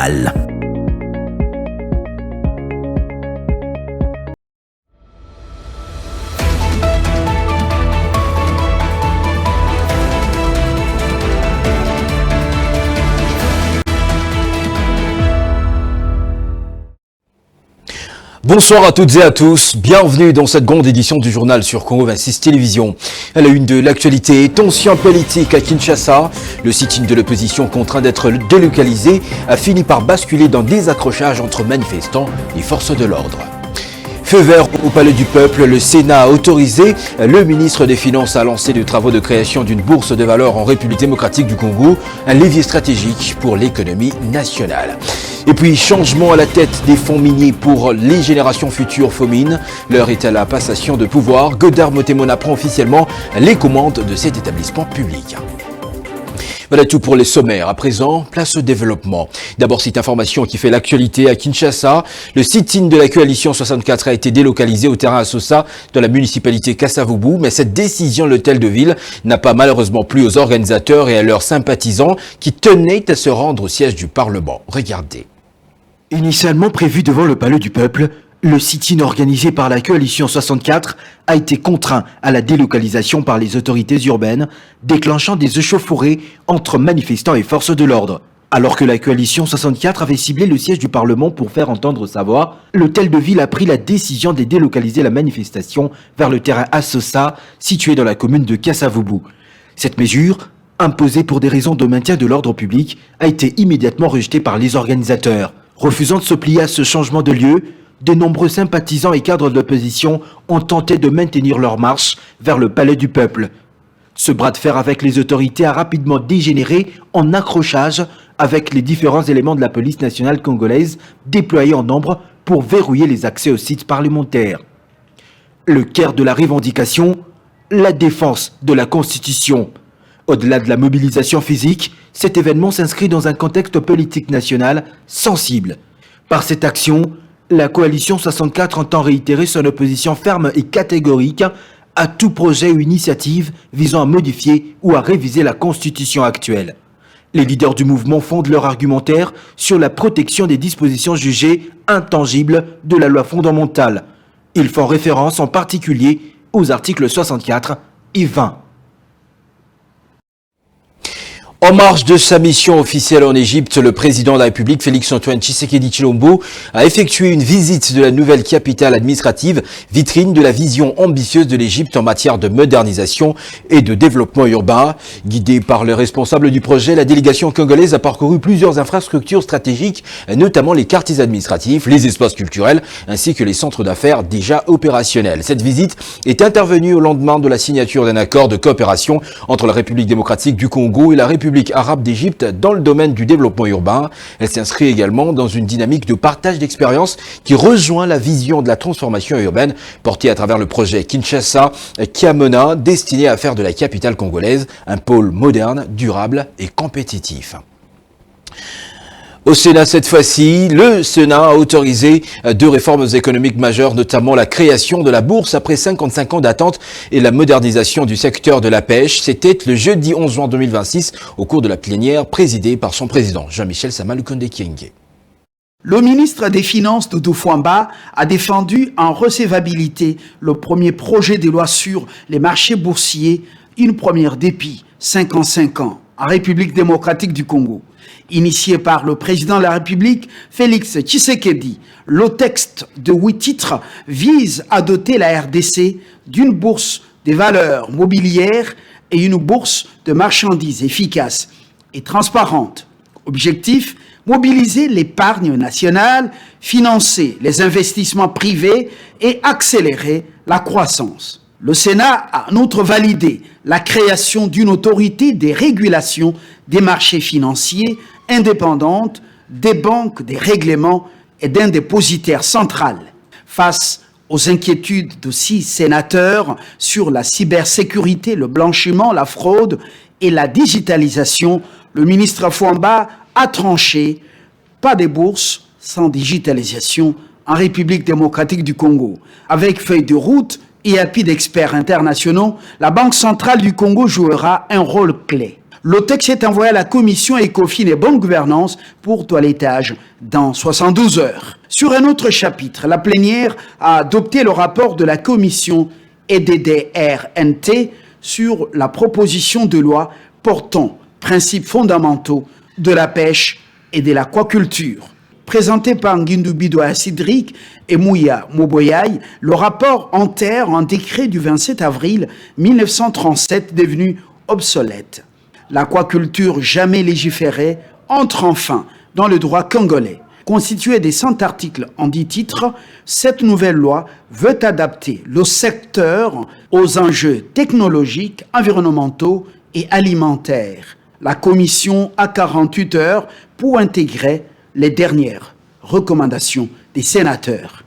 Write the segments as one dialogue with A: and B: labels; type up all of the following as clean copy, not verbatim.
A: nationale.
B: Bonsoir à toutes et à tous, bienvenue dans cette grande édition du journal sur Congo 26 Télévision. À la une de l'actualité, tension politique à Kinshasa. Le sit-in de l'opposition contraint d'être délocalisé a fini par basculer dans des accrochages entre manifestants et forces de l'ordre. Feu vert au Palais du Peuple, le Sénat a autorisé le ministre des Finances à lancer des travaux de création d'une bourse de valeur en République démocratique du Congo, un levier stratégique pour l'économie nationale. Et puis, changement à la tête des fonds miniers pour les générations futures FOMIN. L'heure est à la passation de pouvoir. Godard Motemona prend officiellement les commandes de cet établissement public. Voilà tout pour les sommaires. À présent, place au développement. D'abord, cette information qui fait l'actualité à Kinshasa. Le sit-in de la coalition 64 a été délocalisé au terrain Asosa de la municipalité Kasavubu, mais cette décision de l'hôtel de ville n'a pas malheureusement plu aux organisateurs et à leurs sympathisants qui tenaient à se rendre au siège du Parlement. Regardez.
C: Initialement prévu devant le Palais du Peuple, le sit-in organisé par la coalition 64 a été contraint à la délocalisation par les autorités urbaines, déclenchant des échauffourées entre manifestants et forces de l'ordre. Alors que la coalition 64 avait ciblé le siège du Parlement pour faire entendre sa voix, l'hôtel de ville a pris la décision de délocaliser la manifestation vers le terrain Asosa, situé dans la commune de Kasavubu. Cette mesure, imposée pour des raisons de maintien de l'ordre public, a été immédiatement rejetée par les organisateurs. Refusant de se plier à ce changement de lieu, de nombreux sympathisants et cadres de l'opposition ont tenté de maintenir leur marche vers le Palais du Peuple. Ce bras de fer avec les autorités a rapidement dégénéré en accrochage avec les différents éléments de la police nationale congolaise déployés en nombre pour verrouiller les accès aux sites parlementaires. Le cœur de la revendication, la défense de la Constitution. Au-delà de la mobilisation physique, cet événement s'inscrit dans un contexte politique national sensible. Par cette action, la coalition 64 entend réitérer son opposition ferme et catégorique à tout projet ou initiative visant à modifier ou à réviser la Constitution actuelle. Les leaders du mouvement fondent leur argumentaire sur la protection des dispositions jugées intangibles de la loi fondamentale. Ils font référence en particulier aux articles 64 et 20.
B: En marge de sa mission officielle en Égypte, le président de la République, Félix-Antoine Tshisekedi Tshilombo, a effectué une visite de la nouvelle capitale administrative, vitrine de la vision ambitieuse de l'Égypte en matière de modernisation et de développement urbain. Guidée par le responsable du projet, la délégation congolaise a parcouru plusieurs infrastructures stratégiques, notamment les quartiers administratifs, les espaces culturels, ainsi que les centres d'affaires déjà opérationnels. Cette visite est intervenue au lendemain de la signature d'un accord de coopération entre la République démocratique du Congo et la République arabe d'Égypte dans le domaine du développement urbain. Elle s'inscrit également dans une dynamique de partage d'expériences qui rejoint la vision de la transformation urbaine portée à travers le projet Kinshasa Kiamona, destiné à faire de la capitale congolaise un pôle moderne, durable et compétitif. Au Sénat, cette fois-ci, le Sénat a autorisé deux réformes économiques majeures, notamment la création de la bourse après 55 ans d'attente et la modernisation du secteur de la pêche. C'était le jeudi 11 juin 2026 au cours de la plénière présidée par son président, Jean-Michel Samalukonde Kyenge.
D: Le ministre des Finances, Doudou Fwamba, a défendu en recevabilité le premier projet de loi sur les marchés boursiers, une première depuis 55 ans, en République démocratique du Congo. Initié par le président de la République, Félix Tshisekedi, le texte de 8 titres vise à doter la RDC d'une bourse des valeurs mobilières et une bourse de marchandises efficace et transparente. Objectif, mobiliser l'épargne nationale, financer les investissements privés et accélérer la croissance. Le Sénat a en outre validé la création d'une autorité des régulations des marchés financiers indépendante des banques, des règlements et d'un dépositaire central. Face aux inquiétudes de 6 sénateurs sur la cybersécurité, le blanchiment, la fraude et la digitalisation, le ministre Fwamba a tranché pas des bourses sans digitalisation en République démocratique du Congo. Avec feuille de route et appui d'experts internationaux, la Banque centrale du Congo jouera un rôle clé. Le texte est envoyé à la commission Ecofin et Bonne Gouvernance pour toilettage dans 72 heures. Sur un autre chapitre, la plénière a adopté le rapport de la commission EDDRNT sur la proposition de loi portant principes fondamentaux de la pêche et de l'aquaculture. Présenté par Nguindu Bidoya Cédric et Mouya Moboyaï, le rapport enterre un décret du 27 avril 1937 devenu obsolète. L'aquaculture jamais légiférée entre enfin dans le droit congolais. Constituée de 100 articles en 10 titres, cette nouvelle loi veut adapter le secteur aux enjeux technologiques, environnementaux et alimentaires. La commission a 48 heures pour intégrer les dernières recommandations des sénateurs.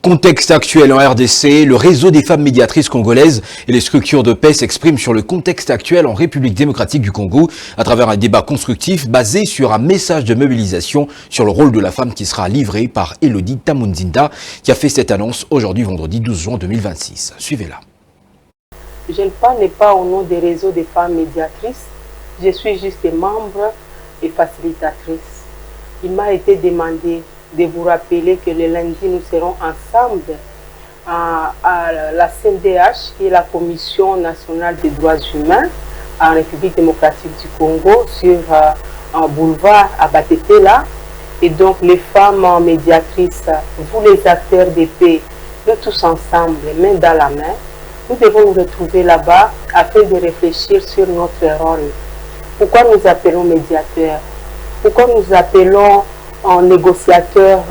B: Contexte actuel en RDC, le réseau des femmes médiatrices congolaises et les structures de paix s'expriment sur le contexte actuel en République démocratique du Congo à travers un débat constructif basé sur un message de mobilisation sur le rôle de la femme qui sera livré par Elodie Tamunzinda qui a fait cette annonce aujourd'hui vendredi 12 juin 2026. Suivez-la.
A: Je ne parle pas au nom des réseaux des femmes médiatrices, je suis juste membre et facilitatrice. Il m'a été demandé de vous rappeler que le lundi, nous serons ensemble à la CNDH, qui est la Commission nationale des droits humains en République démocratique du Congo, sur un boulevard à Batetela. Et donc, les femmes médiatrices, vous les acteurs de paix, nous tous ensemble, main dans la main, nous devons nous retrouver là-bas afin de réfléchir sur notre rôle. Pourquoi nous appelons médiateurs? Pourquoi nous appelons en négociateur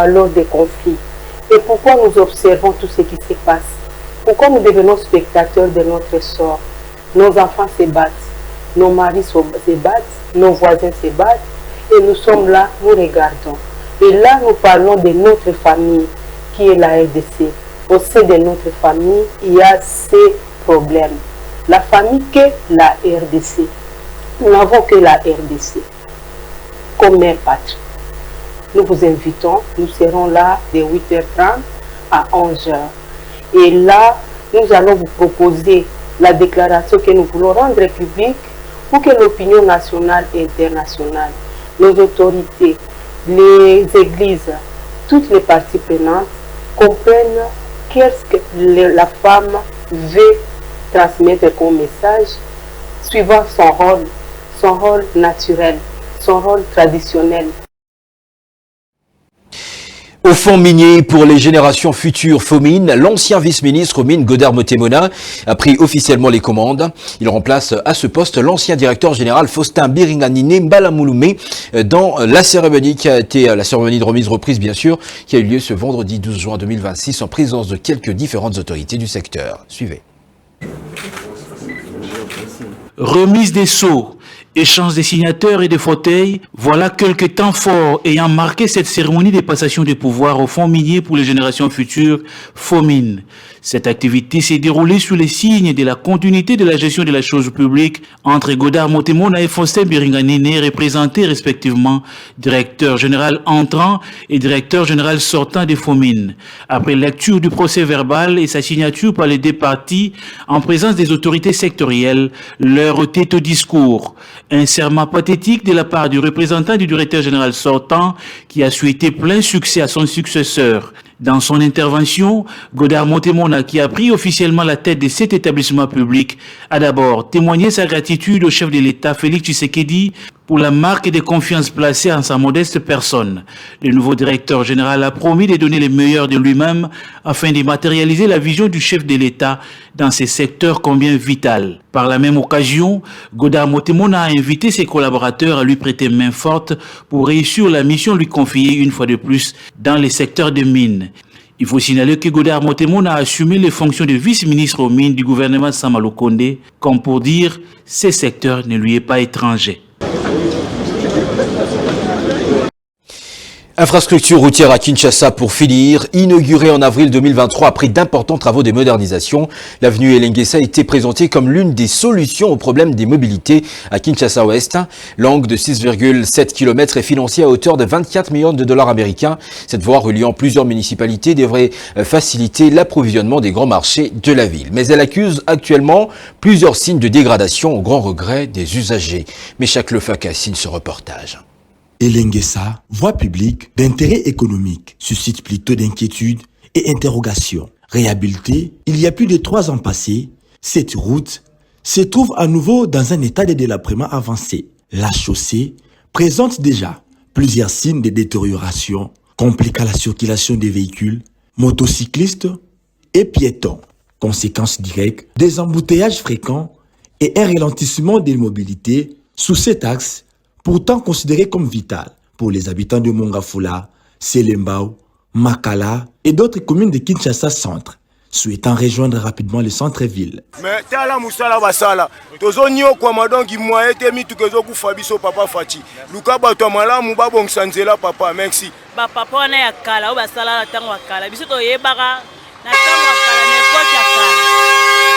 A: lors des conflits? Et pourquoi nous observons tout ce qui se passe? Pourquoi nous devenons spectateurs de notre sort? Nos enfants se battent, nos maris se battent, nos voisins se battent, et nous sommes là, nous regardons. Et là, nous parlons de notre famille, qui est la RDC. Au sein de notre famille, il y a ces problèmes. La famille qu'est la RDC. Nous n'avons que la RDC comme mère patrie. Nous vous invitons, nous serons là de 8h30 à 11h. Et là, nous allons vous proposer la déclaration que nous voulons rendre publique pour que l'opinion nationale et internationale, nos autorités, les églises, toutes les parties prenantes comprennent qu'est-ce que la femme veut transmettre comme message suivant son rôle naturel, son rôle traditionnel.
B: Au fonds minier pour les générations futures FOMIN, l'ancien vice-ministre aux mines Godard Motemona a pris officiellement les commandes. Il remplace à ce poste l'ancien directeur général Faustin Biringanine Mbalamouloumé dans la cérémonie qui a été la cérémonie de remise reprise bien sûr, qui a eu lieu ce vendredi 12 juin 2026 en présence de quelques différentes autorités du secteur. Suivez.
E: Remise des sceaux, échange des signateurs et des fauteuils, voilà quelques temps forts ayant marqué cette cérémonie de passation de pouvoir au fonds minier pour les générations futures, FOMIN. Cette activité s'est déroulée sous les signes de la continuité de la gestion de la chose publique entre Godard Motemona et Faustin Biringanine, représentés respectivement directeur général entrant et directeur général sortant des FOMIN. Après lecture du procès verbal et sa signature par les deux parties, en présence des autorités sectorielles, leur était au discours. Un serment pathétique de la part du représentant du directeur général sortant qui a souhaité plein succès à son successeur. Dans son intervention, Godard Motemona, qui a pris officiellement la tête de cet établissement public, a d'abord témoigné sa gratitude au chef de l'État, Félix Tshisekedi, pour la marque de confiance placée en sa modeste personne. Le nouveau directeur général a promis de donner le meilleur de lui-même afin de matérialiser la vision du chef de l'État dans ces secteurs combien vital. Par la même occasion, Godard Motemona a invité ses collaborateurs à lui prêter main forte pour réussir la mission lui confiée une fois de plus dans les secteurs des mines. Il faut signaler que Godard Motemona a assumé les fonctions de vice-ministre aux mines du gouvernement de Sama Lukonde, comme pour dire « ce secteur ne lui est pas étranger ».
B: Infrastructure routière à Kinshasa pour finir. Inaugurée en avril 2023 après d'importants travaux de modernisation, l'avenue Elengesa a été présentée comme l'une des solutions au problème des mobilités à Kinshasa-Ouest. Longue de 6,7 km et financée à hauteur de 24 millions de dollars américains. Cette voie reliant plusieurs municipalités devrait faciliter l'approvisionnement des grands marchés de la ville. Mais elle accuse actuellement plusieurs signes de dégradation au grand regret des usagers. Meshak Lefaka signe ce reportage.
F: Elengesa, voie publique d'intérêt économique, suscite plutôt d'inquiétudes et interrogations. Réhabilitée il y a plus de 3 ans passés, cette route se trouve à nouveau dans un état de délabrement avancé. La chaussée présente déjà plusieurs signes de détérioration, compliquant la circulation des véhicules, motocyclistes et piétons. Conséquence directe, des embouteillages fréquents et un ralentissement des mobilités sous cet axe pourtant considéré comme vital pour les habitants de Mongafula, Selembao, Makala et d'autres communes de Kinshasa Centre, souhaitant rejoindre rapidement le centre-ville.
G: Mais tala musala basala tozo nyo kwa madongi mwa ete mitu kezo kufa biso papa Fati luka bato malamu babongisa nzela papa merci
H: ba papa na ya kala o basala tango akala biso to yebaka na tango akala n'importe akala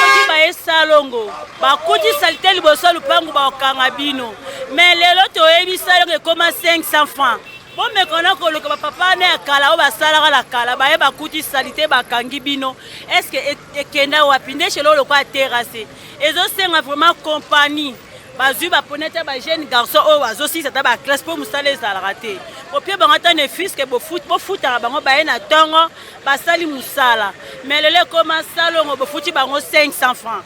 H: soki ba esalongo ba kuti salite liboso lupangu ba okanga bino mais lelo to yebisa longo koma 500 francs. Bon, mais quand on a le papa ne kala ou basala la kala ba e ba kuti salite ba kangi bino est-ce que kenda ou apinde chez le quoi terrassé et zo senga vraiment compagnie bazu ba ponete ba jeune garçon o azo si ça ba classe pour musale za raté au pied ba ngata ne fils que bo foot bango ba na tongo ba sali musala mais le comment salongo bo futi bango 500 francs.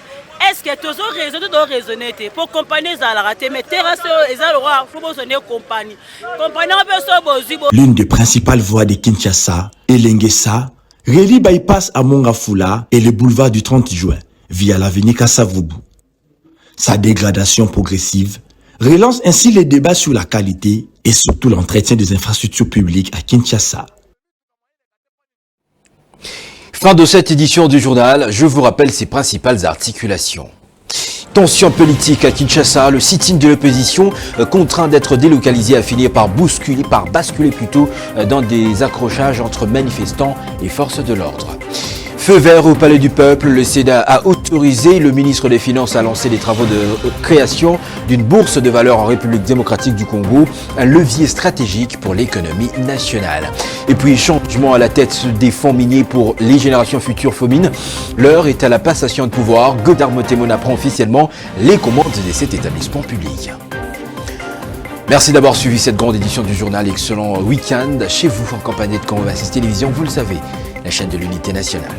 H: Est-ce que tu as raisonné pour compagnie à la raté, mais terrasse et à l'oroi, il faut besoin compagnie.
F: L'une des principales voies de Kinshasa, Elengesa, relie bypass à Mongafula et le boulevard du 30 juin via l'avenue Kassavubu. Sa dégradation progressive relance ainsi les débats sur la qualité et surtout l'entretien des infrastructures publiques à Kinshasa.
B: Fin de cette édition du journal, je vous rappelle ses principales articulations. Tension politique à Kinshasa, le sit-in de l'opposition contraint d'être délocalisé a fini par basculer plutôt dans des accrochages entre manifestants et forces de l'ordre. Feu vert au Palais du Peuple, le Sénat a autorisé le ministre des Finances à lancer des travaux de création d'une bourse de valeur en République démocratique du Congo, un levier stratégique pour l'économie nationale. Et puis, changement à la tête des fonds miniers pour les générations futures FOMIN. L'heure est à la passation de pouvoir. Godard Motemona prend officiellement les commandes de cet établissement public. Merci d'avoir suivi cette grande édition du journal. Excellent week-end chez vous en compagnie de Congo Assist Télévision, vous le savez, la chaîne de l'unité nationale.